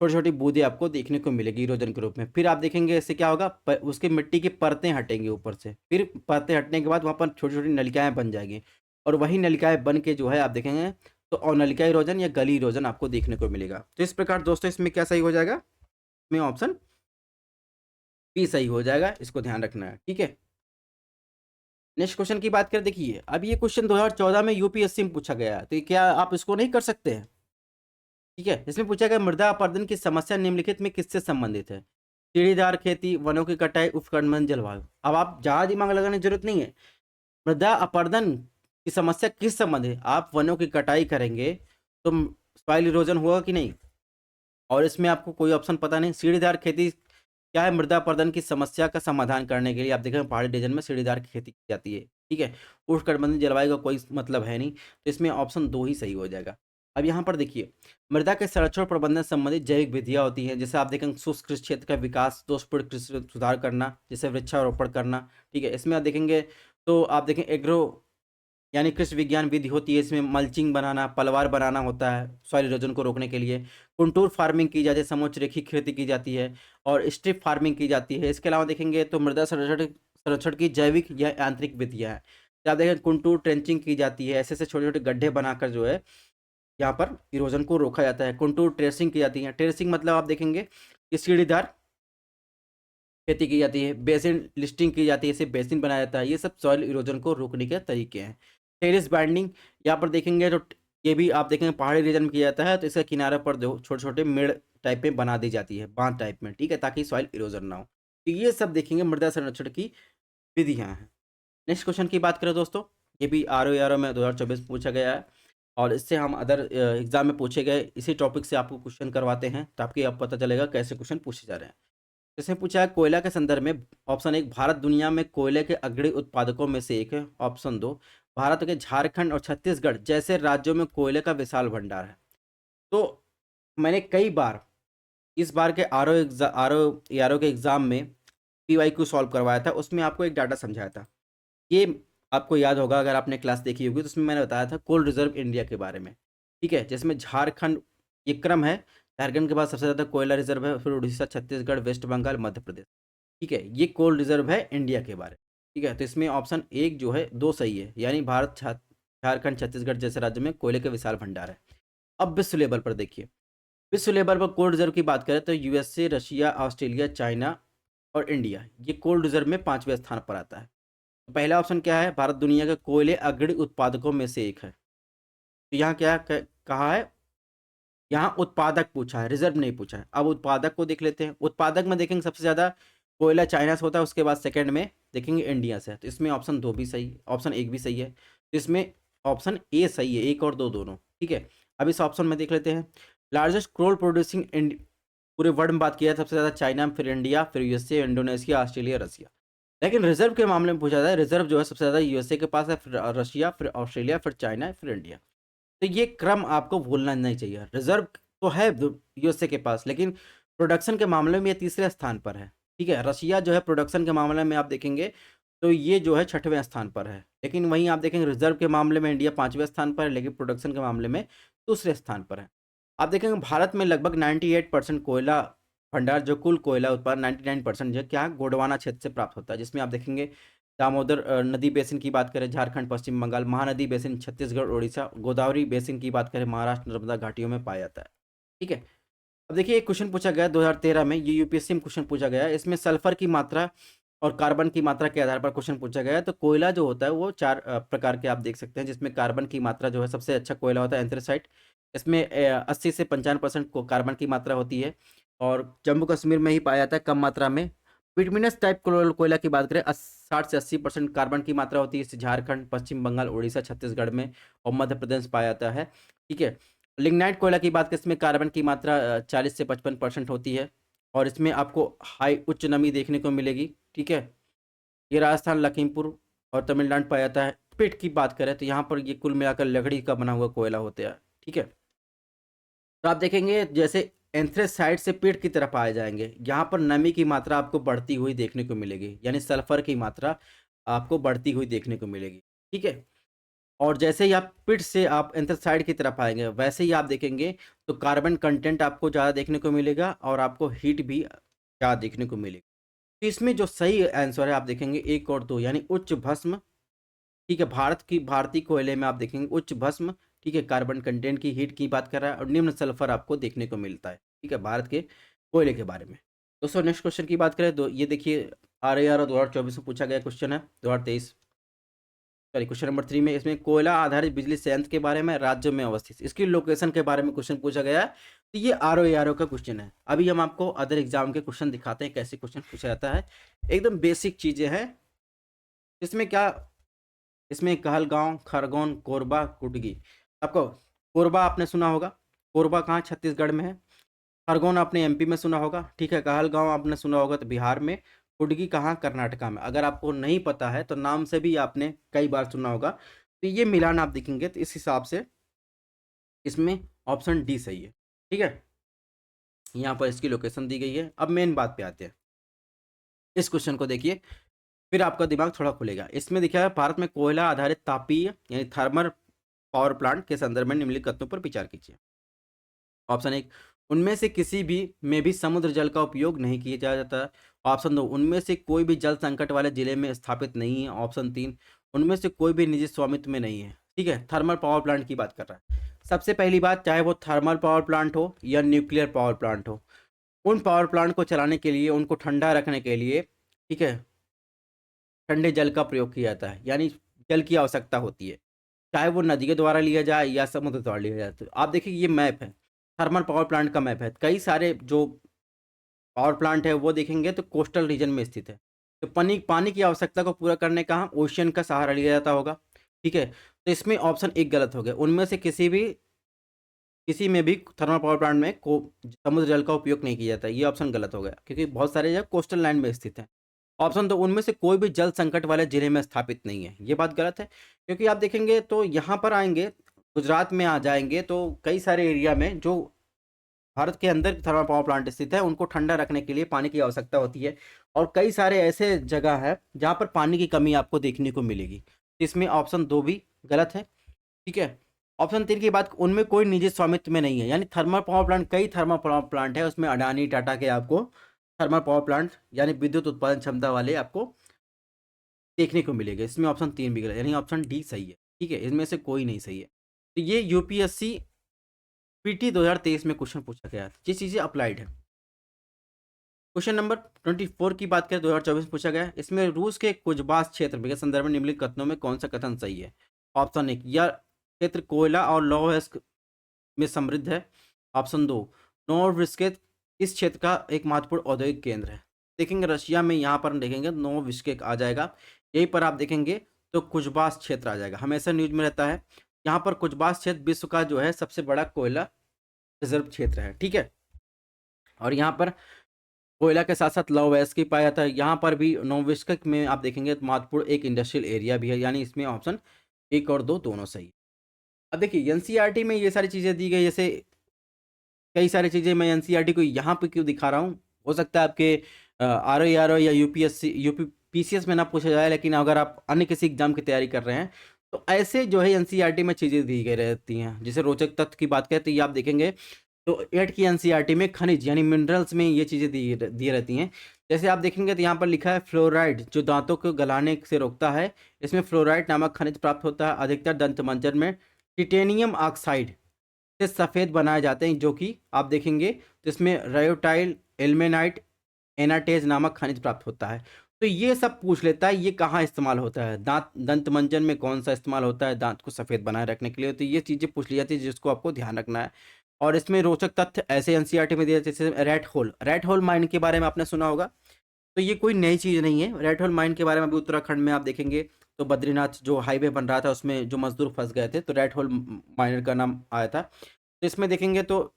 छोटी-छोटी बूँदें आपको देखने को मिलेगी इरोजन के रूप में। फिर आप देखेंगे इससे क्या होगा, प उसकी मिट्टी की परतें हटेंगी ऊपर से। फिर परतें हटने के बाद वहाँ पर छोटी-छोटी नलिकाएँ बन जाएँगी और वही नलिकाएँ बन के जो है आप देखेंगे तो अवनलिका इरोजन या गली इरोजन आपको देखने को मिलेगा। तो इस प्रकार दोस्तों इसमें क्या सही हो जाएगा? इसमें ऑप्शन बी सही हो जाएगा, इसको ध्यान रखना है। ठीक है? नेक्स्ट क्वेश्चन की बात करें, देखिए अब ये क्वेश्चन 2014 में यूपीएससी में पूछा गया है, तो क्या आप इसको नहीं कर सकते हैं? ठीक है, इसमें पूछा गया मृदा अपरदन की समस्या निम्नलिखित में किससे संबंधित है? सीढ़ीदार खेती, वनों की कटाई, उपखंड जलवायु। अब आप ज़्यादा दिमाग लगाने की जरूरत नहीं है। मृदा अपरदन की समस्या किस संबंधित है? आप वनों की कटाई करेंगे तो सॉइल इरोजन होगा कि नहीं? और इसमें आपको कोई ऑप्शन पता नहीं। सीढ़ीदार खेती क्या है, मृदा अपरदन की समस्या का समाधान करने के लिए आप देखें पहाड़ी रीजन में सीढ़ीदार खेती की जाती है। ठीक है, उष्णकटिबंधीय जलवायु का कोई मतलब है नहीं, तो इसमें ऑप्शन 2 ही सही हो जाएगा। अब यहाँ पर देखिए मृदा के संरक्षण और प्रबंधन संबंधित जैविक विधियाँ होती हैं, जैसे आप देखेंगे शुष्क कृषि क्षेत्र का विकास, दोषपूर्ण कृषि में सुधार करना, जैसे वृक्षारोपण करना। ठीक है, इसमें आप देखेंगे तो आप देखें एग्रो यानी कृषि विज्ञान विधि होती है, इसमें मल्चिंग बनाना, पलवार बनाना होता है सॉइल इरोजन को रोकने के लिए। कंटूर फार्मिंग की जाती है, समोच्च रेखी खेती की जाती है और स्ट्रिप फार्मिंग की जाती है। इसके अलावा देखेंगे तो मृदा संरक्षण संरक्षण की जैविक या यांत्रिक विधियाँ हैं। तो आप देखें कंटूर ट्रेंचिंग की जाती है, ऐसे छोटे छोटे गड्ढे बनाकर जो है यहाँ पर इरोजन को रोका जाता है। कंटूर ट्रेसिंग की जाती है। ट्रेसिंग मतलब आप देखेंगे कि सीढ़ीदार खेती की जाती है। बेसिन लिस्टिंग की जाती है, इसे बेसिन बनाया जाता है। ये सब सॉइल इरोजन को रोकने के तरीके हैं। टेरिस बाइंडिंग, यहाँ पर देखेंगे तो ये भी आप देखेंगे पहाड़ी रीजन में किया जाता है, तो इसके किनारे पर जो छोटे छोटे मेड़ टाइप में बना दी जाती है, बांध टाइप में, ठीक है, ताकि सॉइल इरोजन ना हो। तो ये सब देखेंगे मृदा संरक्षण की विधियाँ हैं। नेक्स्ट क्वेश्चन की बात करें दोस्तों, ये भी RO में 2024 पूछा गया है, और इससे हम अदर एग्जाम में पूछे गए इसी टॉपिक से आपको क्वेश्चन करवाते हैं, ताकि आप पता चलेगा कैसे क्वेश्चन पूछे जा रहे हैं। इसमें पूछा है कोयला के संदर्भ में, ऑप्शन 1 भारत दुनिया में कोयले के अग्रणी उत्पादकों में से एक है। ऑप्शन 2 भारत के झारखंड और छत्तीसगढ़ जैसे राज्यों में कोयले का विशाल भंडार है। तो मैंने कई बार इस बार के आर ओ के एग्जाम में PYQ सॉल्व करवाया था, उसमें आपको एक डाटा समझाया था। ये आपको याद होगा अगर आपने क्लास देखी होगी, तो उसमें मैंने बताया था कोल रिजर्व इंडिया के बारे में, ठीक है, जिसमें झारखंड ये क्रम है। झारखंड के बाद सबसे ज़्यादा कोयला रिजर्व है, फिर उड़ीसा, छत्तीसगढ़, वेस्ट बंगाल, मध्य प्रदेश, ठीक है, ये कोल रिजर्व है इंडिया के बारे में, ठीक है। तो इसमें ऑप्शन 1 जो है 2 सही है, यानी भारत झारखंड छत्तीसगढ़ जैसे राज्य में कोयले के विशाल भंडार है। अब विश्व लेवल पर देखिए, विश्व लेवल पर कोल्ड रिजर्व की बात करें तो USA, रशिया, ऑस्ट्रेलिया, चाइना और इंडिया ये कोल्ड रिजर्व में 5वें स्थान पर आता है। तो पहला ऑप्शन क्या है, भारत दुनिया के कोयले अग्रणी उत्पादकों में से एक है। तो यहाँ क्या कहा है, यहाँ उत्पादक पूछा है, रिजर्व नहीं पूछा है। अब उत्पादक को देख लेते हैं। उत्पादक में देखेंगे सबसे ज़्यादा कोयला चाइना से होता है, उसके बाद सेकंड में देखेंगे इंडिया से है। तो इसमें ऑप्शन 2 भी सही है, ऑप्शन 1 भी सही है। तो इसमें ऑप्शन A सही है, 1 और 2 दोनों, ठीक है। अब इस ऑप्शन में देख लेते हैं, लार्जेस्ट कोल प्रोड्यूसिंग पूरे वर्ल्ड में बात किया है, सबसे ज़्यादा चाइना, फिर इंडिया, फिर USA, इंडोनेशिया, ऑस्ट्रेलिया, रसिया। लेकिन रिजर्व के मामले में पूछा जाए, रिजर्व जो है सबसे ज़्यादा USA के पास है, फिर रशिया, फिर ऑस्ट्रेलिया, फिर चाइना, फिर इंडिया। तो ये क्रम आपको भूलना नहीं चाहिए। रिजर्व तो है USA के पास, लेकिन प्रोडक्शन के मामले में ये तीसरे स्थान पर है, ठीक है। रशिया जो है प्रोडक्शन के मामले में आप देखेंगे तो ये जो है 6वें स्थान पर है, लेकिन वहीं आप देखेंगे रिजर्व के मामले में इंडिया 5वें स्थान पर है, लेकिन प्रोडक्शन के मामले में दूसरे स्थान पर है। आप देखेंगे भारत में लगभग 98% कोयला भंडार, जो कुल कोयला उत्पादन 99% जो क्या गोंडवाना क्षेत्र से प्राप्त होता है, जिसमें आप देखेंगे दामोदर नदी बेसिन की बात करें झारखंड, पश्चिम बंगाल, महानदी बेसिन छत्तीसगढ़, उड़ीसा, गोदावरी बेसिन की बात करें महाराष्ट्र, नर्मदा घाटियों में पाया जाता है, ठीक है। अब देखिए एक क्वेश्चन पूछा गया 2013 में, ये UPSC में क्वेश्चन पूछा गया है। इसमें सल्फर की मात्रा और कार्बन की मात्रा के आधार पर क्वेश्चन पूछा गया है। तो कोयला जो होता है वो 4 प्रकार के आप देख सकते हैं, जिसमें कार्बन की मात्रा जो है सबसे अच्छा कोयला होता है एंथ्रेसाइट। इसमें 80 से 95% को कार्बन की मात्रा होती है, और जम्मू कश्मीर में ही पाया जाता है कम मात्रा में। बिटमिनस टाइप कोयला की बात करें 60 से 80% कार्बन की मात्रा होती है, इसे झारखंड, पश्चिम बंगाल, उड़ीसा, छत्तीसगढ़ में और मध्य प्रदेश में पाया जाता है, ठीक है। लिग्नाइट कोयला की बात करें, इसमें कार्बन की मात्रा 40 से 55% होती है, और इसमें आपको हाई उच्च नमी देखने को मिलेगी, ठीक है। ये राजस्थान, लखीमपुर और तमिलनाडु पाया जाता है। पिट की बात करें तो यहाँ पर ये कुल मिलाकर लकड़ी का बना हुआ कोयला होता है, ठीक है। तो आप देखेंगे जैसे एंथ्रेसाइट से पेट की तरफ आ जाएंगे, यहाँ पर नमी की मात्रा आपको बढ़ती हुई देखने को मिलेगी, यानी सल्फर की मात्रा आपको बढ़ती हुई देखने को मिलेगी, ठीक है। और जैसे ही आप पिट से आप एंथ्रेसाइड की तरफ आएंगे, वैसे ही आप देखेंगे तो कार्बन कंटेंट आपको ज़्यादा देखने को मिलेगा, और आपको हीट भी ज़्यादा देखने को मिलेगी। तो इसमें जो सही आंसर है आप देखेंगे 1 और 2, यानी उच्च भस्म, ठीक है। भारतीय कोयले में आप देखेंगे उच्च भस्म, ठीक है, कार्बन कंटेंट की हीट की बात कर रहा है, और निम्न सल्फर आपको देखने को मिलता है, ठीक है, भारत के कोयले के बारे में। दोस्तों नेक्स्ट क्वेश्चन की बात करें तो ये देखिए RAR 2024 में पूछा गया क्वेश्चन है, 2023 सॉरी क्वेश्चन नंबर 3 में। इसमें कोयला आधारित बिजली संयंत्र के बारे में, राज्य में अवस्थित, इसकी लोकेशन के बारे में क्वेश्चन पूछा गया है। तो ये ROARO का क्वेश्चन है। अभी हम आपको अदर एग्जाम के क्वेश्चन दिखाते हैं, कैसे क्वेश्चन पूछा जाता है। एकदम बेसिक चीजें हैं इसमें। क्या इसमें कहलगांव, खरगोन, कोरबा, कुटगी। आपको कोरबा आपने सुना होगा, कोरबा कहाँ, छत्तीसगढ़ में है। खरगोन आपने MP में सुना होगा, ठीक है। कहलगांव आपने सुना होगा तो बिहार में। कुटगी कहाँ, कर्नाटका में। अगर आपको नहीं पता है तो नाम से भी आपने कई बार सुना होगा। तो ये मिलान आप देखेंगे तो इस हिसाब से इसमें ऑप्शन D सही है, ठीक है। यहाँ पर इसकी लोकेशन दी गई है। अब मेन बात पे आते हैं, इस क्वेश्चन को देखिए, फिर आपका दिमाग थोड़ा खुलेगा। इसमें दिखा है भारत में कोयला आधारित तापीय यानी थर्मल पावर प्लांट के संदर्भ में निम्नलिखित तथ्यों पर विचार कीजिए। ऑप्शन 1 उनमें से किसी भी में भी समुद्र जल का उपयोग नहीं किया जाता है। ऑप्शन 2 उनमें से कोई भी जल संकट वाले जिले में स्थापित नहीं है। ऑप्शन 3 उनमें से कोई भी निजी स्वामित्व में नहीं है, ठीक है। थर्मल पावर प्लांट की बात कर रहा है। सबसे पहली बात, चाहे वो थर्मल पावर प्लांट हो या न्यूक्लियर पावर प्लांट हो, उन पावर प्लांट को चलाने के लिए, उनको ठंडा रखने के लिए, ठीक है, ठंडे जल का प्रयोग किया जाता है, यानी जल की आवश्यकता होती है, चाहे वो नदी के द्वारा लिया जाए या समुद्र द्वारा लिया जाए। तो आप देखिए ये मैप है, थर्मल पावर प्लांट का मैप है। कई सारे जो पावर प्लांट है वो देखेंगे तो कोस्टल रीजन में स्थित है। तो पानी पानी की आवश्यकता को पूरा करने का हम ओशियन का सहारा लिया जाता होगा, ठीक है। तो इसमें ऑप्शन एक गलत हो गया, उनमें से किसी में भी थर्मल पावर प्लांट में को समुद्र जल का उपयोग नहीं किया जाता, ये ऑप्शन गलत हो गया, क्योंकि बहुत सारे जो कोस्टल लाइन में स्थित हैं। ऑप्शन दो, उनमें से कोई भी जल संकट वाले जिले में स्थापित नहीं है, ये बात गलत है, क्योंकि आप देखेंगे तो यहाँ पर आएंगे, गुजरात में आ जाएंगे तो कई सारे एरिया में जो भारत के अंदर थर्मल पावर प्लांट स्थित है, उनको ठंडा रखने के लिए पानी की आवश्यकता होती है, और कई सारे ऐसे जगह है जहाँ पर पानी की कमी आपको देखने को मिलेगी। इसमें ऑप्शन दो भी गलत है, ठीक है। ऑप्शन तीन की बात, उनमें कोई निजी स्वामित्व में नहीं है, यानी थर्मल पावर प्लांट, कई थर्मल पावर प्लांट है, उसमें अडानी टाटा के आपको थर्मल पावर प्लांट यानी विद्युत उत्पादन क्षमता वाले आपको देखने को मिलेगा। इसमें ऑप्शन तीन भी गलत, यानी ऑप्शन डी सही है, ठीक है, इनमें से कोई नहीं सही है। तो ये यूपीएससी पीटी 2023 में क्वेश्चन पूछा गया था, ये चीज़ें अप्लाइड है। क्वेश्चन नंबर 24 की बात करें, 2024 में पूछा गया है। इसमें रूस के कुजबास क्षेत्र के संदर्भ में निम्नलिखित कथनों में कौन सा कथन सही है? ऑप्शन एक, यह क्षेत्र कोयला और लौह अयस्क में समृद्ध है। ऑप्शन दो, नोवोविस्केक इस क्षेत्र का एक महत्वपूर्ण औद्योगिक केंद्र है। देखेंगे रशिया में, यहाँ पर देखेंगे नोवोविस्केक आ जाएगा, यहीं पर आप देखेंगे तो कुजबास क्षेत्र आ जाएगा, हमेशा न्यूज में रहता है। यहाँ पर कुजबास क्षेत्र विश्व का जो है सबसे बड़ा कोयला रिजर्व क्षेत्र है, ठीक है। और यहाँ पर कोयला के साथ साथ लौह अयस्क भी पाया जाता है। यहाँ पर भी नोवोविस्केक में आप देखेंगे तो महत्वपूर्ण एक इंडस्ट्रियल एरिया भी है, यानी इसमें ऑप्शन एक और दो दोनों सही है। अब देखिए एनसीईआरटी में ये सारी चीज़ें दी गई, जैसे कई सारी चीज़ें मैं एनसीईआरटी को यहाँ पे क्यों दिखा रहा हूँ, हो सकता है आपके आरओ या यूपी पीसीएस में ना पूछा जाए, लेकिन अगर आप अन्य किसी एग्जाम की तैयारी कर रहे हैं तो ऐसे जो है एनसीईआरटी में चीज़ें दी गई रहती हैं। जैसे रोचक तथ्य की बात करें तो ये आप देखेंगे तो 8 की एनसीईआरटी में खनिज यानी मिनरल्स में ये चीज़ें दी रहती हैं। जैसे आप देखेंगे तो यहाँ पर लिखा है फ्लोराइड, जो दांतों को गलाने से रोकता है, इसमें फ्लोराइड नामक खनिज प्राप्त होता है। अधिकतर दंत मंजन में टिटेनियम ऑक्साइड से सफ़ेद बनाए जाते हैं, जो कि आप देखेंगे तो इसमें रायोटाइल, एल्मेनाइट, एनाटेज नामक खनिज प्राप्त होता है। तो ये सब पूछ लेता है, ये कहाँ इस्तेमाल होता है, दंत मंजन में कौन सा इस्तेमाल होता है दांत को सफ़ेद बनाए रखने के लिए, तो ये चीज़ें पूछ ली जाती है जिसको आपको ध्यान रखना है। और इसमें रोचक तथ्य ऐसे एनसीईआरटी में दिया, जैसे रेड होल माइन के बारे में आपने सुना होगा, तो ये कोई नई चीज़ नहीं है। रेड होल माइन के बारे में अभी उत्तराखंड में आप देखेंगे तो बद्रीनाथ जो हाईवे बन रहा था उसमें जो मजदूर फंस गए थे, तो रेड होल माइनर का नाम आया था। तो इसमें देखेंगे तो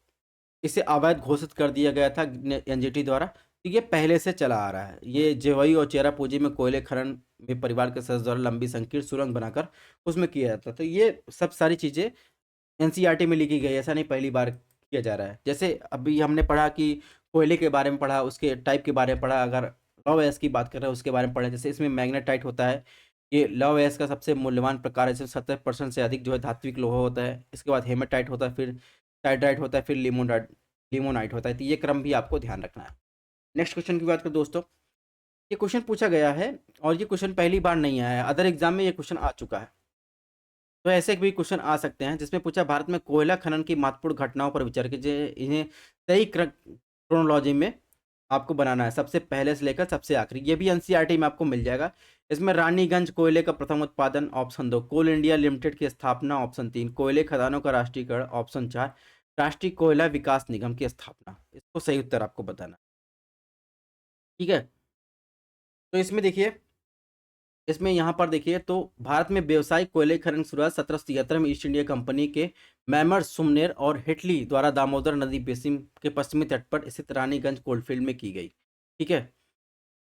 इसे अवैध घोषित कर दिया गया था एनजीटी द्वारा। तो ये पहले से चला आ रहा है, ये जेवई और चेरापूंजी में कोयले खनन में परिवार के सदस्य द्वारा लंबी संकीर्ण सुरंग बनाकर उसमें किया जाता। तो ये सब सारी चीज़ें एनसीईआरटी में लिखी गई, ऐसा नहीं पहली बार किया जा रहा है। जैसे अभी हमने पढ़ा कि कोयले के बारे में पढ़ा, उसके टाइप के बारे में पढ़ा, अगर लौह अयस्क की बात कर रहे हैं उसके बारे में पढ़ा, जैसे इसमें मैग्नेटाइट होता है, ये लौह अयस्क का सबसे मूल्यवान प्रकार है, इसमें 70% से अधिक जो है धात्विक लोहा होता है। इसके बाद हेमेटाइट होता है, फिर टाइटाइट होता है, फिर लिमोनाइट होता है। तो ये क्रम भी आपको ध्यान रखना है। नेक्स्ट क्वेश्चन की बात करें दोस्तों, ये क्वेश्चन पूछा गया है और ये क्वेश्चन पहली बार नहीं आया है, अदर एग्जाम में ये क्वेश्चन आ चुका है। तो ऐसे भी क्वेश्चन आ सकते हैं जिसमें पूछा भारत में कोयला खनन की महत्वपूर्ण घटनाओं पर विचार कीजिए, इन्हें सही क्रोनोलॉजी में आपको बनाना है, सबसे पहले से लेकर सबसे आखिरी। ये भी एनसीईआरटी में आपको मिल जाएगा। इसमें रानीगंज कोयले का प्रथम उत्पादन, ऑप्शन दो, कोल इंडिया लिमिटेड की स्थापना, ऑप्शन तीन, कोयले खदानों का राष्ट्रीयकरण, ऑप्शन चार, राष्ट्रीय कोयला विकास निगम की स्थापना। इसको सही उत्तर आपको बताना, ठीक है। तो इसमें देखिए, इसमें यहाँ पर देखिए तो भारत में व्यावसायिक कोयले खनन की शुरुआत 1773 में ईस्ट इंडिया कंपनी के मैमर, सुमनेर और हिटली द्वारा दामोदर नदी बेसिन के पश्चिमी तट पर स्थित रानीगंज कोलफील्ड में की गई, ठीक है।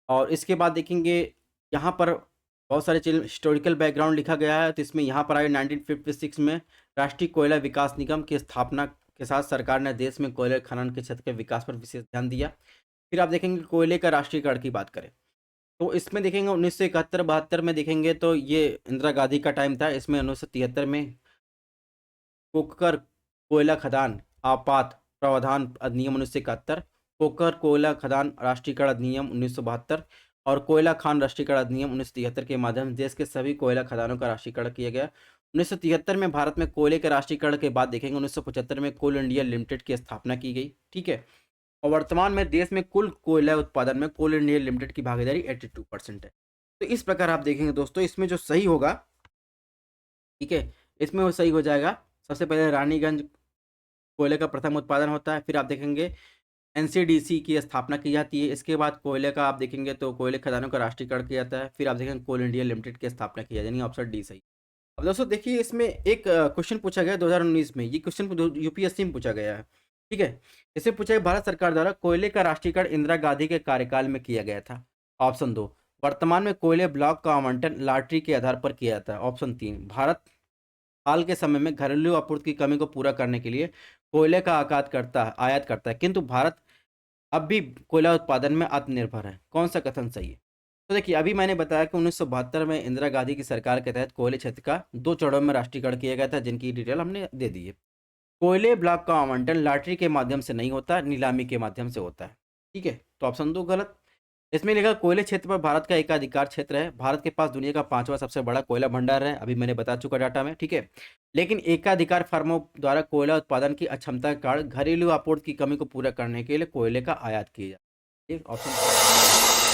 और इसके बाद देखेंगे यहाँ पर बहुत सारे चीज हिस्टोरिकल बैकग्राउंड लिखा गया है। तो इसमें यहाँ पर आए 1956 में राष्ट्रीय कोयला विकास निगम की स्थापना के साथ सरकार ने देश में कोयले खनन के क्षेत्र के विकास पर विशेष ध्यान दिया। फिर आप देखेंगे कोयले का राष्ट्रीयकरण की बात करें तो इसमें देखेंगे 1971-72 में देखेंगे तो ये इंदिरा गांधी का टाइम था। इसमें 1973 में कोकर कोयला खदान आपात प्रावधान अधिनियम 1971, कोकर कोयला खदान राष्ट्रीयकरण अधिनियम 1972 और कोयला खान राष्ट्रीयकरण अधिनियम 1973 के माध्यम से देश के सभी कोयला खदानों का राष्ट्रीयकरण किया गया। 1973 में भारत में कोयले के राष्ट्रीयकरण के बाद देखेंगे 1975 में कोल इंडिया लिमिटेड की स्थापना की गई। ठीक है, और वर्तमान में देश में कुल कोयला उत्पादन में कोल इंडिया लिमिटेड की भागीदारी 82% है। तो इस प्रकार आप देखेंगे दोस्तों, इसमें जो सही होगा, ठीक है, इसमें वो सही हो जाएगा। सबसे पहले रानीगंज कोयले का प्रथम उत्पादन होता है, फिर आप देखेंगे एनसीडीसी की स्थापना की जाती है, इसके बाद कोयले का आप देखेंगे तो कोयले खदानों का राष्ट्रीयकरण किया जाता है, फिर आप देखेंगे कोल इंडिया लिमिटेड की स्थापना की जाती है, यानी ऑप्शन डी सही। अब दोस्तों देखिए, इसमें एक क्वेश्चन पूछा गया 2019 में, ये क्वेश्चन यूपीएससी में पूछा गया है। ठीक है, इसे पूछा गया भारत सरकार द्वारा कोयले का राष्ट्रीयकरण इंदिरा गांधी के कार्यकाल में किया गया था। ऑप्शन 2, वर्तमान में कोयले ब्लॉक का आवंटन लॉटरी के आधार पर किया जाता है। ऑप्शन 3, भारत हाल के समय में घरेलू आपूर्ति की कमी को पूरा करने के लिए कोयले का आयात करता है, किंतु भारत अब भी कोयला उत्पादन में आत्मनिर्भर है। कौन सा कथन सही है? तो देखिए, अभी मैंने बताया कि 1972 में इंदिरा गांधी की सरकार के तहत कोयले क्षेत्र का 2 चरणों में राष्ट्रीयकरण किया गया था, जिनकी डिटेल हमने दे दी है। कोयले ब्लॉक का आवंटन लॉटरी के माध्यम से नहीं होता, नीलामी के माध्यम से होता है। ठीक है, तो ऑप्शन 2 गलत। इसमें लिखा कोयले क्षेत्र पर भारत का एकाधिकार क्षेत्र है। भारत के पास दुनिया का 5वां सबसे बड़ा कोयला भंडार है, अभी मैंने बता चुका डाटा में। ठीक है, लेकिन एकाधिकार फर्मों द्वारा कोयला उत्पादन की अक्षमता के कारण घरेलू आपूर्ति की कमी को पूरा करने के लिए कोयले का आयात किया जाता है। ऑप्शन